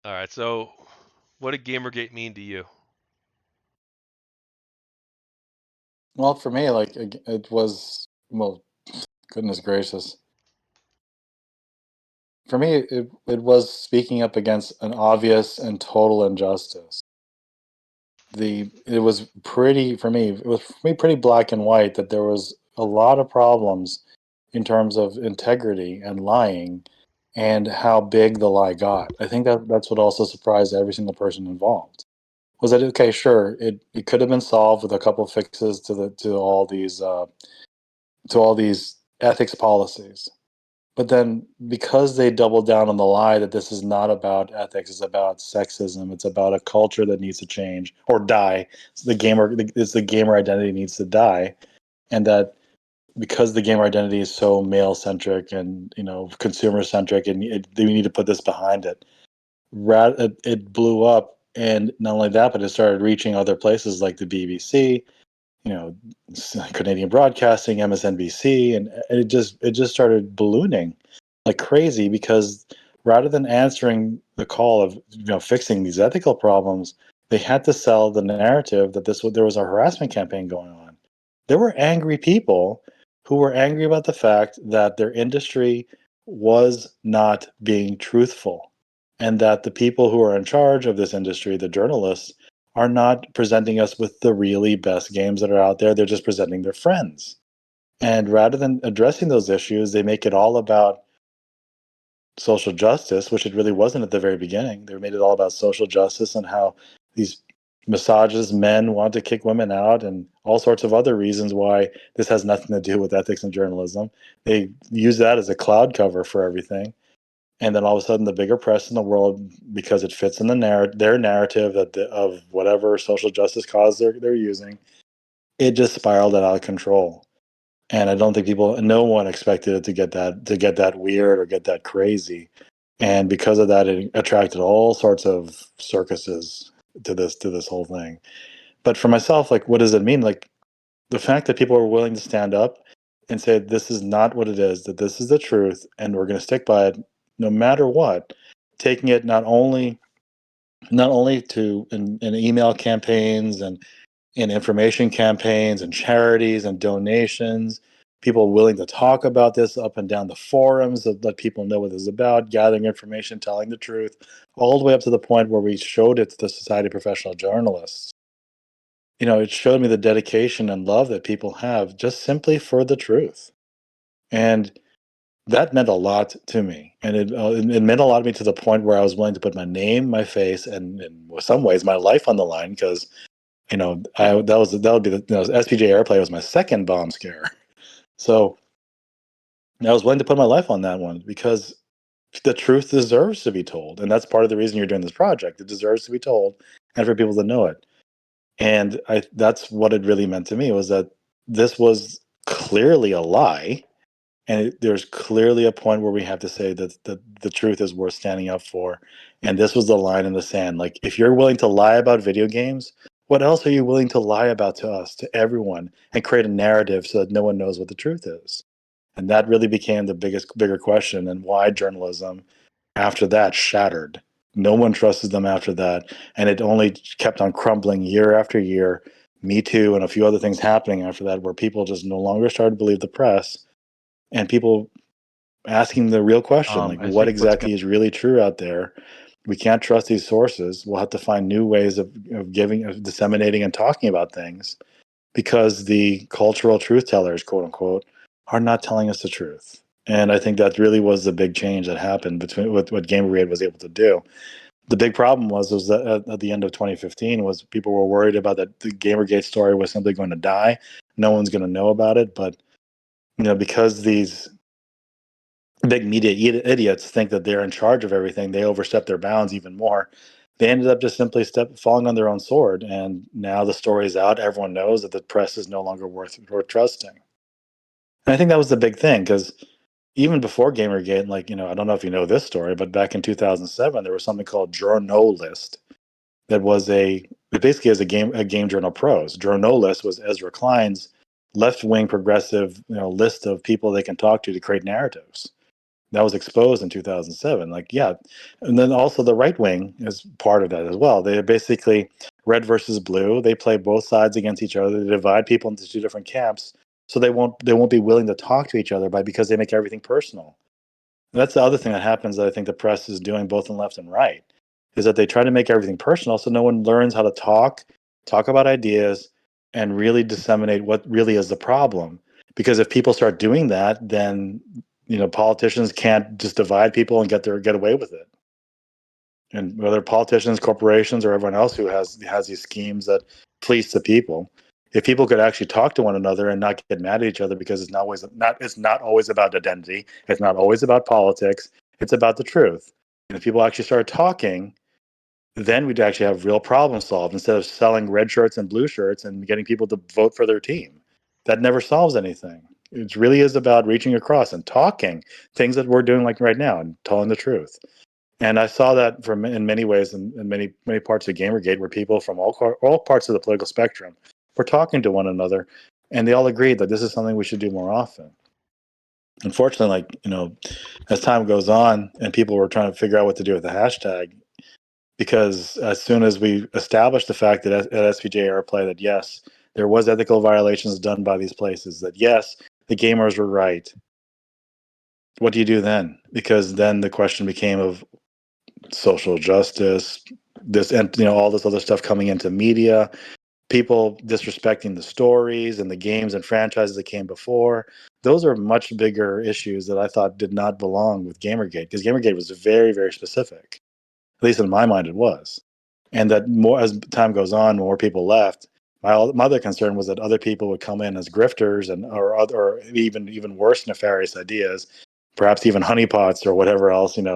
All right. So, what did GamerGate mean to you? Well, for me, like it was, well, goodness gracious. For me, it was speaking up against an obvious and total injustice. It was pretty for me. It was for me pretty black and white that there was a lot of problems in terms of integrity and lying, and how big the lie got. I think that that's what also surprised every single person involved. Was that okay? Sure, it could have been solved with a couple of fixes to all these ethics policies. But then, because they doubled down on the lie that this is not about ethics, it's about sexism, it's about a culture that needs to change or die. So it's the gamer identity needs to die, and that because the gamer identity is so male centric and consumer centric, and they need to put this behind it. It blew up, and not only that, but it started reaching other places like the BBC, you know, Canadian Broadcasting, MSNBC, and it just started ballooning like crazy because rather than answering the call of fixing these ethical problems, they had to sell the narrative that there was a harassment campaign going on. There were angry people who were angry about the fact that their industry was not being truthful, and that the people who are in charge of this industry, the journalists, are not presenting us with the really best games that are out there. They're just presenting their friends. And rather than addressing those issues, they make it all about social justice, which it really wasn't at the very beginning. They made it all about social justice and how these misogynist men want to kick women out and all sorts of other reasons why this has nothing to do with ethics and journalism. They use that as a cloud cover for everything. And then all of a sudden, the bigger press in the world, because it fits in their narrative of whatever social justice cause they're using, it just spiraled out of control. And I don't think no one expected it to get that weird or get that crazy. And because of that, it attracted all sorts of circuses to this whole thing. But for myself, like, what does it mean? Like, the fact that people are willing to stand up and say this is not what it is, that this is the truth, and we're going to stick by it no matter what, taking it not only to in email campaigns and in information campaigns and charities and donations, people willing to talk about this up and down the forums that let people know what this is about, gathering information, telling the truth, all the way up to the point where we showed it to the Society of Professional Journalists. It showed me the dedication and love that people have just simply for the truth. And that meant a lot to me. And it meant a lot to me to the point where I was willing to put my name, my face, and in some ways my life on the line because that would be SPJ Airplay was my second bomb scare. So I was willing to put my life on that one because the truth deserves to be told, and that's part of the reason you're doing this project. It deserves to be told, and for people to know it. And that's what it really meant to me was that this was clearly a lie, and there's clearly a point where we have to say that the truth is worth standing up for. And this was the line in the sand. Like, if you're willing to lie about video games, what else are you willing to lie about to us, to everyone, and create a narrative so that no one knows what the truth is? And that really became the bigger question, and why journalism after that shattered. No one trusted them after that, and it only kept on crumbling year after year. Me Too and a few other things happening after that, where people just no longer started to believe the press, and people asking the real question, like, I what think what's exactly is really true out there? We can't trust these sources. We'll have to find new ways of disseminating and talking about things, because the cultural truth tellers, quote unquote, are not telling us the truth. And I think that really was the big change that happened between what GamerGate was able to do. The big problem was that at the end of 2015 was people were worried about that the GamerGate story was simply going to die. No one's going to know about it. But because these big media idiots think that they're in charge of everything, they overstep their bounds even more. They ended up just simply falling on their own sword, and now the story is out. Everyone knows that the press is no longer worth trusting. And I think that was the big thing, because even before GamerGate, like, I don't know if you know this story, but back in 2007, there was something called JournoList that was it basically is a game journal prose. JournoList was Ezra Klein's left wing progressive list of people they can talk to create narratives. That was exposed in 2007. Like, yeah. And then also the right wing is part of that as well. They're basically red versus blue. They play both sides against each other. They divide people into two different camps. So they won't be willing to talk to each other because they make everything personal. And that's the other thing that happens that I think the press is doing both in left and right, is that they try to make everything personal so no one learns how to talk about ideas, and really disseminate what really is the problem. Because if people start doing that, then politicians can't just divide people and get away with it. And whether politicians, corporations, or everyone else who has these schemes that fleece the people, if people could actually talk to one another and not get mad at each other, because it's not always about identity, it's not always about politics, it's about the truth. And if people actually started talking, then we'd actually have real problems solved instead of selling red shirts and blue shirts and getting people to vote for their team. That never solves anything. It really is about reaching across and talking things that we're doing like right now and telling the truth. And I saw that from in many ways in many parts of Gamergate, where people from all parts of the political spectrum were talking to one another, and they all agreed that this is something we should do more often. Unfortunately, as time goes on and people were trying to figure out what to do with the hashtag, because as soon as we established the fact that at SPJ Airplay that yes, there was ethical violations done by these places, that yes, the gamers were right. What do you do then? Because then the question became of social justice, this, and all this other stuff coming into media, people disrespecting the stories and the games and franchises that came before. Those are much bigger issues that I thought did not belong with Gamergate, because Gamergate was very, very specific. At least in my mind, it was. And that more as time goes on, more people left. My other concern was that other people would come in as grifters or even worse nefarious ideas, perhaps even honeypots or whatever else, And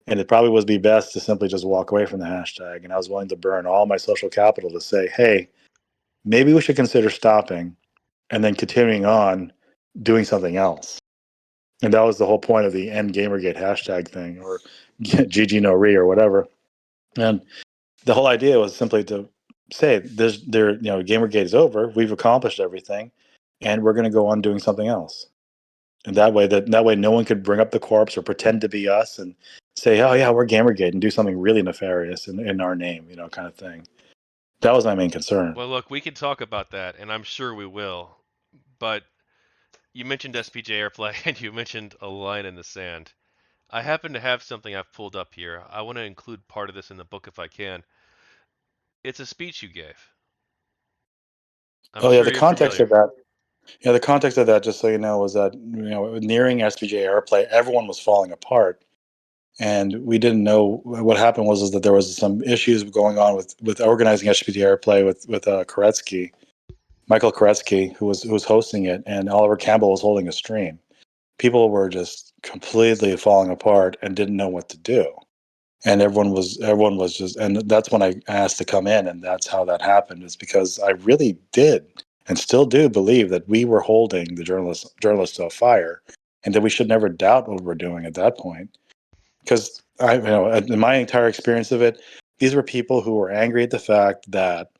it probably would be best to simply just walk away from the hashtag. And I was willing to burn all my social capital to say, hey, maybe we should consider stopping and then continuing on doing something else. And that was the whole point of the end Gamergate hashtag thing, or GG no re or whatever. And the whole idea was simply to say, Gamergate is over. We've accomplished everything, and we're going to go on doing something else. And that way, no one could bring up the corpse or pretend to be us and say, "Oh yeah, we're Gamergate," and do something really nefarious in our name, kind of thing. That was my main concern. Well, look, we can talk about that, and I'm sure we will. But you mentioned SPJ Airplay, and you mentioned a line in the sand. I happen to have something I've pulled up here. I want to include part of this in the book if I can. It's a speech you gave. I'm Oh yeah, sure the you're context familiar. of that. Yeah, the context of that, just so you know, was that nearing SPJ Airplay, everyone was falling apart, and we didn't know what happened. Was that there was some issues going on with organizing SPJ Airplay with Koretsky, Michael Koretsky, who was hosting it, and Oliver Campbell was holding a stream. People were just completely falling apart and didn't know what to do, and everyone was just, and that's when I asked to come in, and that's how that happened. Is because I really did and still do believe that we were holding the journalists to a fire, and that we should never doubt what we're doing at that point. Because in my entire experience of it, these were people who were angry at the fact that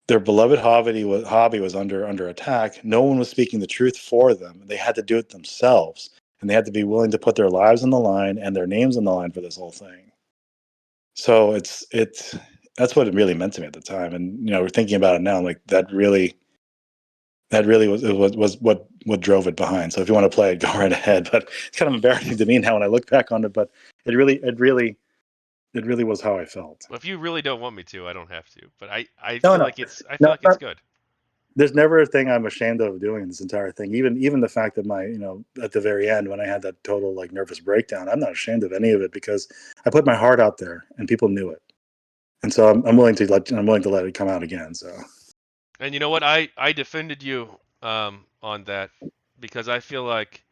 their beloved hobby was under attack. No one was speaking the truth for them. They had to do it themselves, and they had to be willing to put their lives on the line and their names on the line for this whole thing. So it's that's what it really meant to me at the time. And we're thinking about it now. I'm like, that really was what drove it behind. So if you want to play it, go right ahead. But it's kind of embarrassing to me now when I look back on it. But it really was how I felt. Well, if you really don't want me to, I don't have to. But I No, feel no, like no. it's good. There's never a thing I'm ashamed of doing this entire thing. Even the fact that at the very end, when I had that total like nervous breakdown, I'm not ashamed of any of it, because I put my heart out there and people knew it. And so I'm willing to let it come out again. So And you know what? I defended you on that because I feel like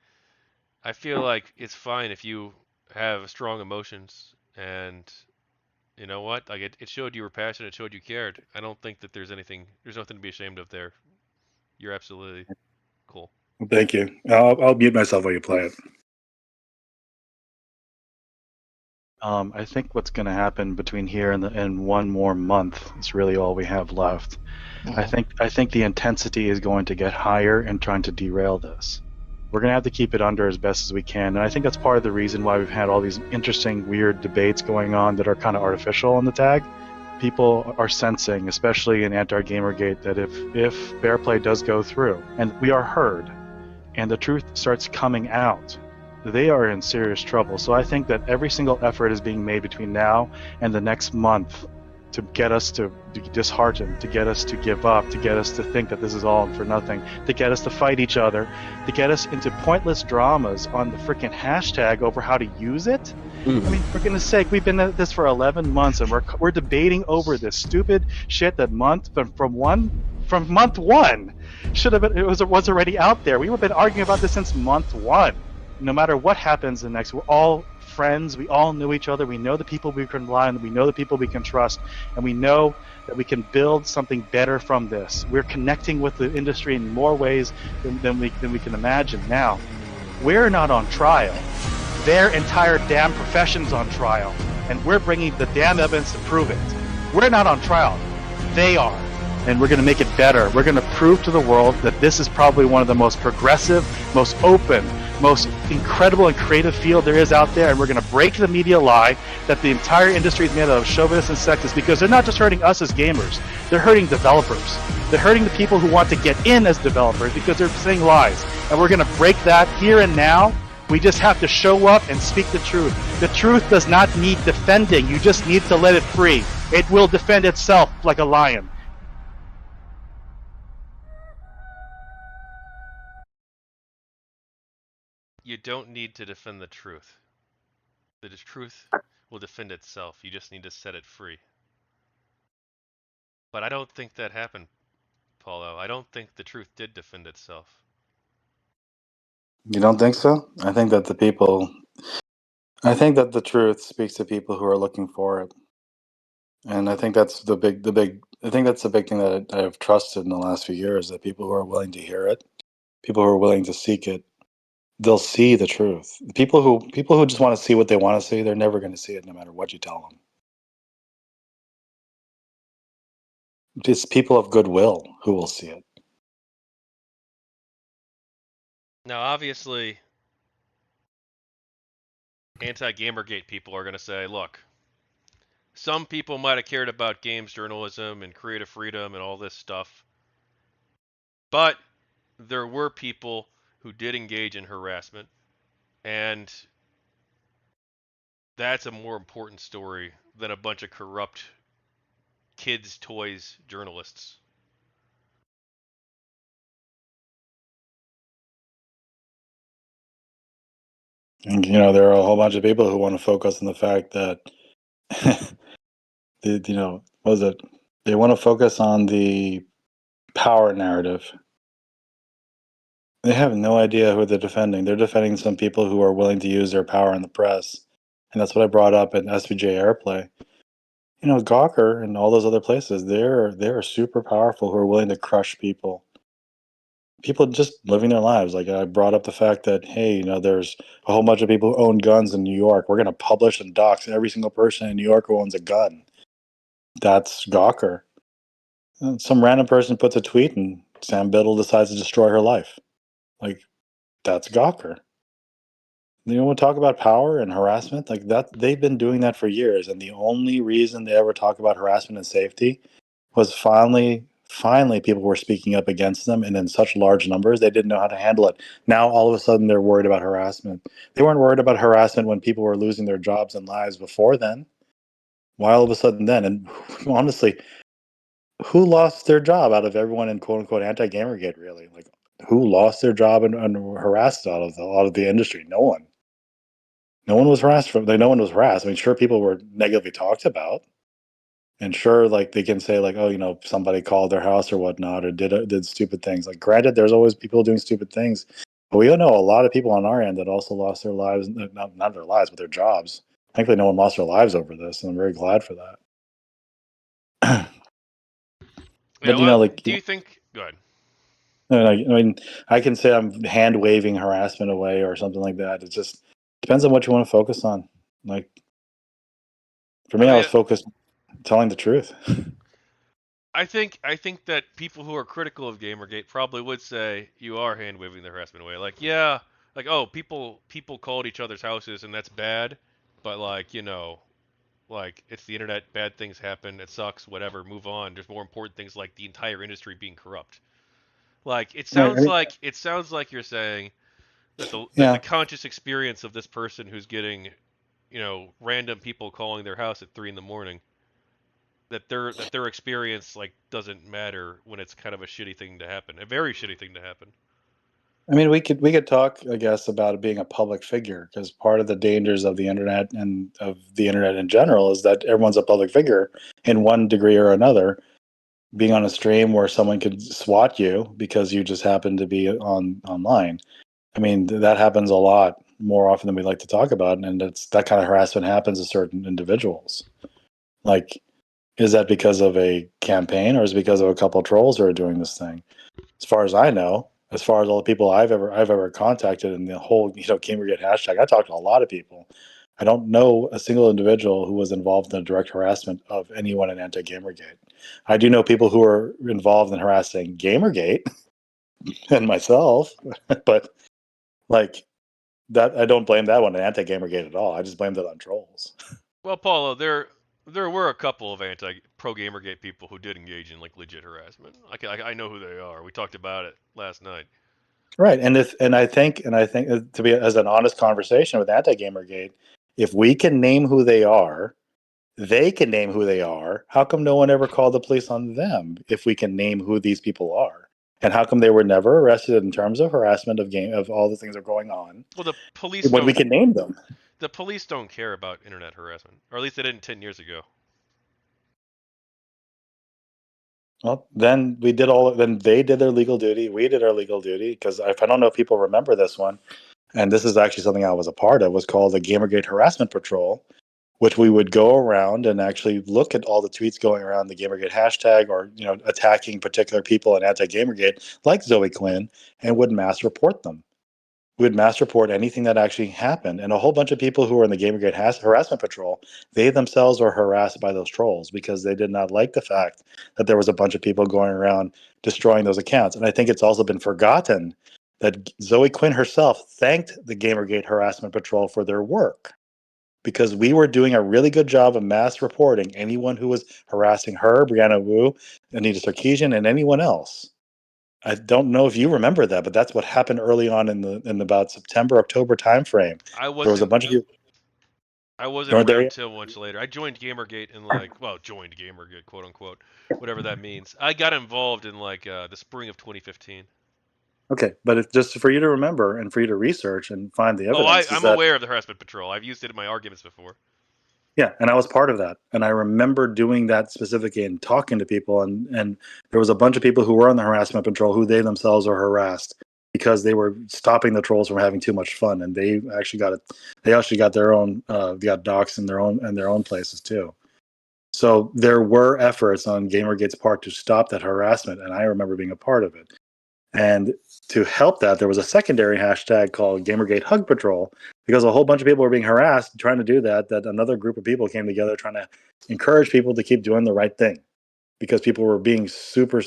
it's fine if you have strong emotions, and you know what? Like it showed you were passionate, it showed you cared. I don't think that there's nothing to be ashamed of there. You're absolutely cool. thank you. I'll mute myself while you play it. I think what's going to happen between here and one more month is really all we have left. I think the intensity is going to get higher in trying to derail this. We're going to have to keep it under as best as we can. And I think that's part of the reason why we've had all these interesting, weird debates going on that are kind of artificial on the tag. People are sensing, especially in anti-Gamergate, that if fair play does go through and we are heard and the truth starts coming out, they are in serious trouble. So I think that every single effort is being made between now and the next month to get us to dishearten, to get us to give up, to get us to think that this is all for nothing, to get us to fight each other, to get us into pointless dramas on the freaking hashtag over how to use it. I mean, for goodness sake, we've been at this for 11 months and we're debating over this stupid shit that from month one should have been, it was already out there. We've been arguing about this since month one. No matter what happens the next, we're all friends. We all know each other. We know the people we can rely on. We know the people we can trust, and we know that we can build something better from this. We're connecting with the industry in more ways than we can imagine. Now, we're not on trial. Their entire damn profession's on trial, and we're bringing the damn evidence to prove it. We're not on trial. They are. And we're going to make it better. We're going to prove to the world that this is probably one of the most progressive, most open, most incredible and creative field there is out there, and we're going to break the media lie that the entire industry is made out of chauvinists and sexists, because they're not just hurting us as gamers, they're hurting developers. They're hurting the people who want to get in as developers because they're saying lies. And we're going to break that here and now. We just have to show up and speak the truth. The truth does not need defending. You just need to let it free. It will defend itself like a lion. You don't need to defend the truth. The truth will defend itself. You just need to set it free. But I don't think that happened, Paulo. I don't think the truth did defend itself. You don't think so? I think that the truth speaks to people who are looking for it. And I think that's the big thing that I've trusted in the last few years, that people who are willing to hear it, people who are willing to seek it, they'll see the truth. People who just want to see what they want to see, they're never going to see it no matter what you tell them. It's people of goodwill who will see it. Now, obviously, anti-Gamergate people are going to say, look, some people might have cared about games journalism and creative freedom and all this stuff, but there were people who did engage in harassment, and that's a more important story than a bunch of corrupt kids' toys journalists. And there are a whole bunch of people who want to focus on the fact that what was it? They want to focus on the power narrative. They have no idea who they're defending. They're defending some people who are willing to use their power in the press. And that's what I brought up at SPJ Airplay. Gawker and all those other places, they're super powerful, who are willing to crush people. People just living their lives. Like, I brought up the fact that, hey, there's a whole bunch of people who own guns in New York. We're going to publish and dox every single person in New York who owns a gun. That's Gawker. Some random person puts a tweet and Sam Biddle decides to destroy her life. Like, that's Gawker. You want to talk about power and harassment? Like that, they've been doing that for years, and the only reason they ever talk about harassment and safety was finally people were speaking up against them, and in such large numbers they didn't know how to handle it. Now all of a sudden they're worried about harassment. They weren't worried about harassment when people were losing their jobs and lives before then. Why all of a sudden then? And honestly, who lost their job out of everyone in quote unquote anti-Gamergate? Really, like, who lost their job and harassed out of the industry? No one. No one was harassed no one was harassed. I mean, sure, people were negatively talked about, and sure, like, they can say, like, oh, somebody called their house or whatnot, or did stupid things. Like, granted, there's always people doing stupid things, but we all know a lot of people on our end that also lost their lives, not their lives, but their jobs. Thankfully, no one lost their lives over this, and I'm very glad for that. But Do you think? Go ahead. I mean, I can say I'm hand waving harassment away or something like that. It just depends on what you want to focus on. Like, for me, I was focused telling the truth. I think that people who are critical of GamerGate probably would say you are hand waving the harassment away. Like, yeah, like, oh, people called each other's houses and that's bad, but like, like, it's the internet, bad things happen, it sucks, whatever, move on. There's more important things like the entire industry being corrupt. Like, Right. I mean, it sounds like you're saying that the yeah. conscious experience of this person who's getting, random people calling their house at 3 in the morning, that their experience like doesn't matter when it's kind of a shitty thing to happen, a very shitty thing to happen. I mean, we could talk, I guess, about it being a public figure, because part of the dangers of the internet and of the internet in general is that everyone's a public figure in one degree or another. Being on a stream where someone could swat you because you just happen to be online. I mean, that happens a lot more often than we like to talk about, and that kind of harassment happens to certain individuals. Like, is that because of a campaign, or is it because of a couple of trolls who are doing this thing? As far as I know, as far as all the people I've ever contacted in the whole GamerGate hashtag, I talked to a lot of people. I don't know a single individual who was involved in the direct harassment of anyone in anti-GamerGate. I do know people who are involved in harassing GamerGate and myself, but like that, I don't blame that one on anti-GamerGate at all. I just blamed it on trolls. Well, Paulo, there were a couple of anti pro Gamergate people who did engage in like legit harassment. I know who they are. We talked about it last night. Right, and I think to be as an honest conversation with anti-GamerGate, if we can name who they are, they can name who they are. How come no one ever called the police on them if we can name who these people are? And how come they were never arrested in terms of harassment of all the things that are going on Well, when we can name them? the police don't care about internet harassment, or at least they didn't 10 years ago. Well, then we did all. Then they did their legal duty. We did our legal duty, because if I don't know if people remember this one, and this is actually something I was a part of, was called the GamerGate Harassment Patrol, which we would go around and actually look at all the tweets going around the GamerGate hashtag, or attacking particular people in anti-GamerGate like Zoe Quinn, and would mass report them. We would mass report anything that actually happened, and a whole bunch of people who were in the GamerGate Harassment Patrol, they themselves were harassed by those trolls because they did not like the fact that there was a bunch of people going around destroying those accounts. And I think it's also been forgotten that Zoe Quinn herself thanked the GamerGate Harassment Patrol for their work, because we were doing a really good job of mass reporting anyone who was harassing her, Brianna Wu, Anita Sarkeesian, and anyone else. I don't know if you remember that, but that's what happened early on in about September, October timeframe. I There was a wasn't bunch of you. I wasn't Weren't there around yet? till much later. I joined Gamergate in joined Gamergate, quote unquote, whatever that means. I got involved in the spring of 2015. Okay, but it's just for you to remember and for you to research and find the Oh, evidence is I'm that, aware of the harassment patrol. I've used it in my arguments before. yeah, and I was part of that, and I remember doing that specifically and talking to people, and there was a bunch of people who were on the harassment patrol who they themselves were harassed because they were stopping the trolls from having too much fun, and they actually got it. They actually got their own, got docs in their own places too. So there were efforts on Gamergate's part to stop that harassment, and I remember being a part of it. And to help that, there was a secondary hashtag called GamerGate Hug Patrol, because a whole bunch of people were being harassed trying to do that. That another group of people came together trying to encourage people to keep doing the right thing, because people were being super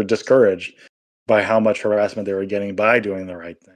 discouraged by how much harassment they were getting by doing the right thing.